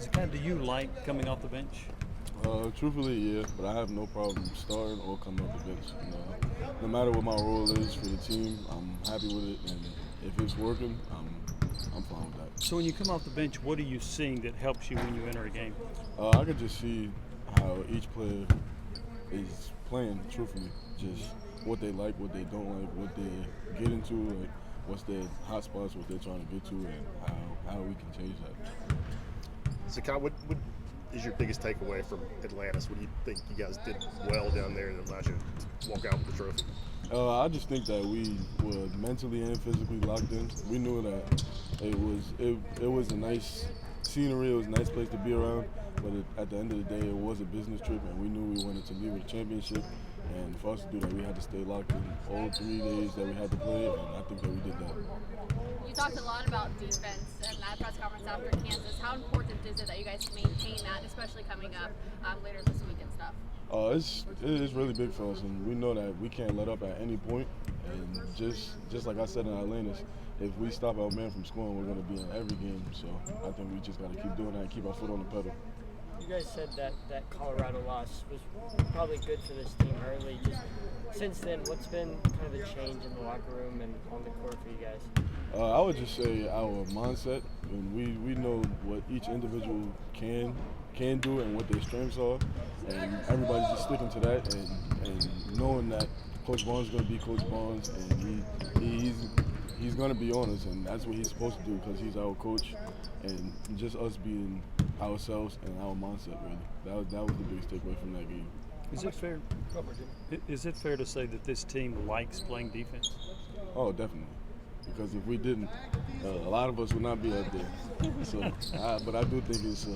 Zakai, do you like coming off the bench? Truthfully, yeah, but I have no problem starting or coming off the bench. No matter what my role is for the team, I'm happy with it, and if it's working, I'm fine with that. So when you come off the bench, what are you seeing that helps you when you enter a game? I can just see how each player is playing. Truthfully, just what they like, what they don't like, what they get into, like what's their hot spots, what they're trying to get to, and how we can change that. Zakai, what is your biggest takeaway from Atlantis? What do you think you guys did well down there that allows you to walk out with the trophy? I just think that we were mentally and physically locked in. We knew that it was a nice scenery, it was a nice place to be around, but at the end of the day, it was a business trip, and we knew we wanted to leave with a championship. And for us to do that, we had to stay locked in all 3 days that we had to play, and I think that we did that. You talked a lot about defense in that press conference after Kansas. How important is it that you guys maintain that, especially coming up later this week and stuff? It is really big for us, and we know that we can't let up at any point. And just like I said in Atlantis, if we stop our man from scoring, we're going to be in every game. So I think we just got to keep doing that and keep our foot on the pedal. You guys said that Colorado loss was probably good for this team early. Just since then, what's been kind of the change in the locker room and on the court for you guys? I would just say our mindset, and we know what each individual can do and what their strengths are, and everybody's just sticking to that and knowing that Coach Barnes is going to be Coach Barnes, and he's going to be on us, and that's what he's supposed to do because he's our coach, and just us being ourselves and our mindset, really. That was the biggest takeaway from that game. Is it fair to say that this team likes playing defense? Oh, definitely. Because if we didn't, a lot of us would not be out there. So, but I do think it's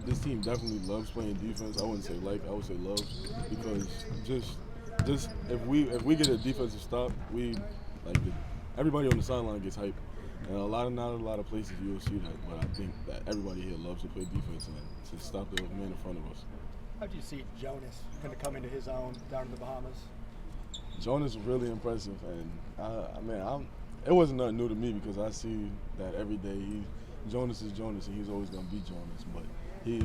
this team definitely loves playing defense. I wouldn't say like, I would say love, because just if we get a defensive stop, everybody on the sideline gets hyped. And not a lot of places you'll see that, but I think that everybody here loves to play defense and to stop the man in front of us. How do you see Jonas going to come into his own down in the Bahamas? Jonas is really impressive, and it wasn't nothing new to me because I see that every day. Jonas is Jonas, and he's always going to be Jonas. But he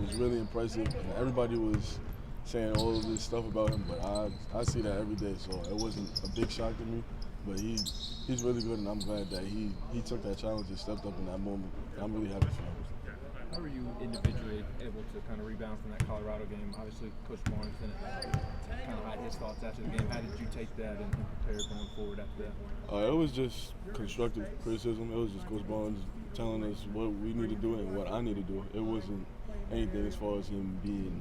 was really impressive, and everybody was saying all of this stuff about him. But I see that every day, so it wasn't a big shock to me. But he's really good, and I'm glad that he took that challenge and stepped up in that moment. I'm really happy for him. How were you individually able to kind of rebound from that Colorado game? Obviously, Coach Barnes didn't kind of hide his thoughts after the game. How did you take that and prepare going forward after that? It was just constructive criticism. It was just Coach Barnes telling us what we need to do and what I need to do. It wasn't anything as far as him being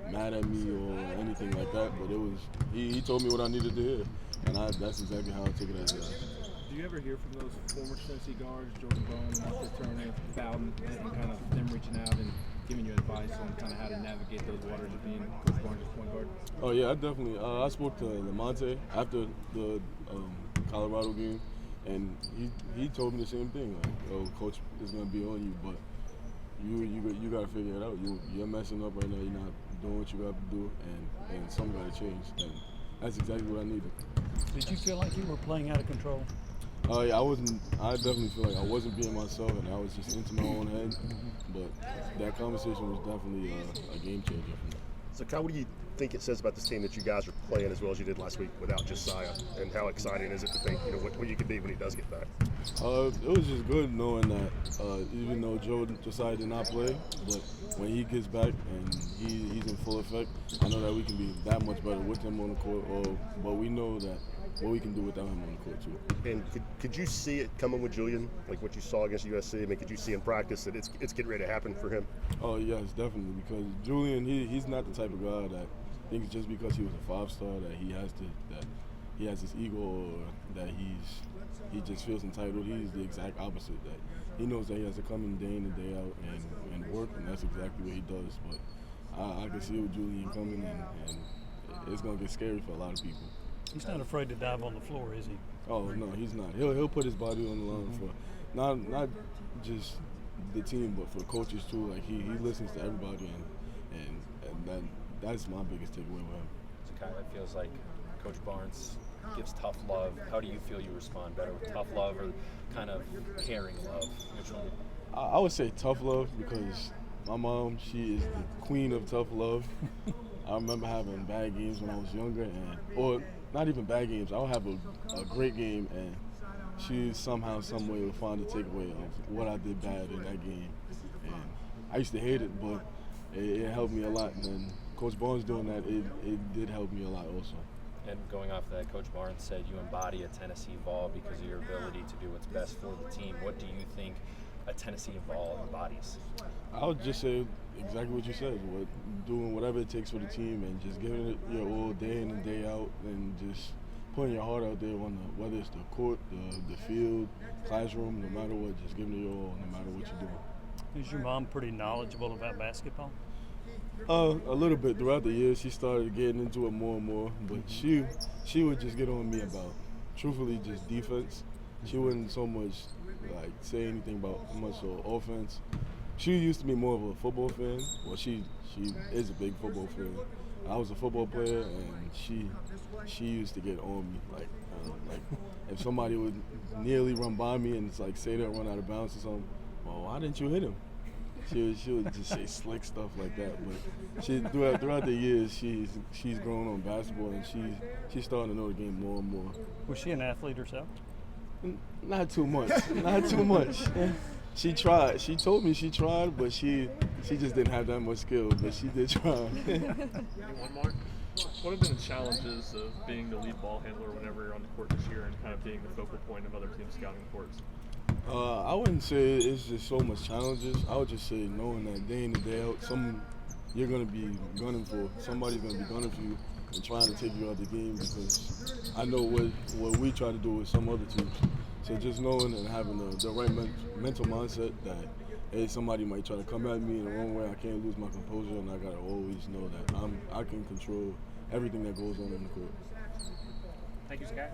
mad at me or anything like that, but it was he told me what I needed to hear, and that's exactly how I took it as that. Do you ever hear from those former Tennessee guards, Jordan Bone, Marcus Turner, Bowden, and kind of them reaching out and giving you advice on kind of how to navigate those waters of being Coach Barnes' point guard? Oh yeah, I definitely. I spoke to Lamonte after the Colorado game, and he told me the same thing. Like, "Oh, Coach is going to be on you, but you got to figure it out. You're messing up right now. You're not doing what you got to do, and something got to change." And that's exactly what I needed. Did you feel like you were playing out of control? Yeah, I wasn't. I definitely feel like I wasn't being myself, and I was just into my own head. But that conversation was definitely a game changer for me. So, Kyle, what do you think it says about this team that you guys are playing as well as you did last week without Josiah? And how exciting is it to think, what you can be when he does get back? It was just good knowing that even though Josiah did not play, but when he gets back and he's in full effect, I know that we can be that much better with him on the court. But we know that what we can do without him on the court too. And could you see it coming with Julian, like what you saw against USC? I mean, could you see in practice that it's getting ready to happen for him? Oh yes, definitely. Because Julian, he's not the type of guy that thinks just because he was a 5-star that he has this ego or that he just feels entitled. He's the exact opposite. That he knows that he has to come in day in and day out and work, and that's exactly what he does. But I can see it with Julian coming, and it's gonna get scary for a lot of people. He's not afraid to dive on the floor, is he? Oh no, he's not. He'll put his body on the line for not just the team, but for coaches too. Like he listens to everybody, and that's my biggest takeaway with him. So kind of it feels like Coach Barnes gives tough love. How do you feel you respond better with tough love or kind of caring love? Which one? I would say tough love because my mom, she is the queen of tough love. I remember having bad games when I was younger, or not even bad games. I would have a great game, and she somehow, some way would find a takeaway of what I did bad in that game. And I used to hate it, but it helped me a lot. And then Coach Barnes doing that, it did help me a lot also. And going off that, Coach Barnes said you embody a Tennessee Vol because of your ability to do what's best for the team. What do you think a Tennessee Vol embodies? I would just say exactly what you said, doing whatever it takes for the team and just giving it your all day in and day out, and just putting your heart out there on whether it's the court, the field, classroom, no matter what, just giving it your all no matter what you're doing. Is your mom pretty knowledgeable about basketball? A little bit throughout the years. She started getting into it more and more, but she would just get on me about, truthfully, just defense. She wouldn't so much like say anything about much of offense. She used to be more of a football fan. Well, she is a big football fan. I was a football player, and she used to get on me like if somebody would nearly run by me and it's like say they'll run out of bounds or something. Well, why didn't you hit him? She would just say slick stuff like that. But she throughout the years she's grown on basketball, and she's starting to know the game more and more. Was she an athlete herself? Not too much. Not too much. She tried. She told me she tried, but she just didn't have that much skill. But she did try. One more. What have been the challenges of being the lead ball handler whenever you're on the court this year and kind of being the focal point of other teams' scouting reports? I wouldn't say it's just so much challenges. I would just say knowing that day in and day out, you're going to be gunning for. Somebody's going to be gunning for you and trying to take you out the game, because I know what we try to do with some other teams. So just knowing and having the right mental mindset that, hey, somebody might try to come at me in the wrong way. I can't lose my composure, and I got to always know that I can control everything that goes on the court. Thank you, Zakai.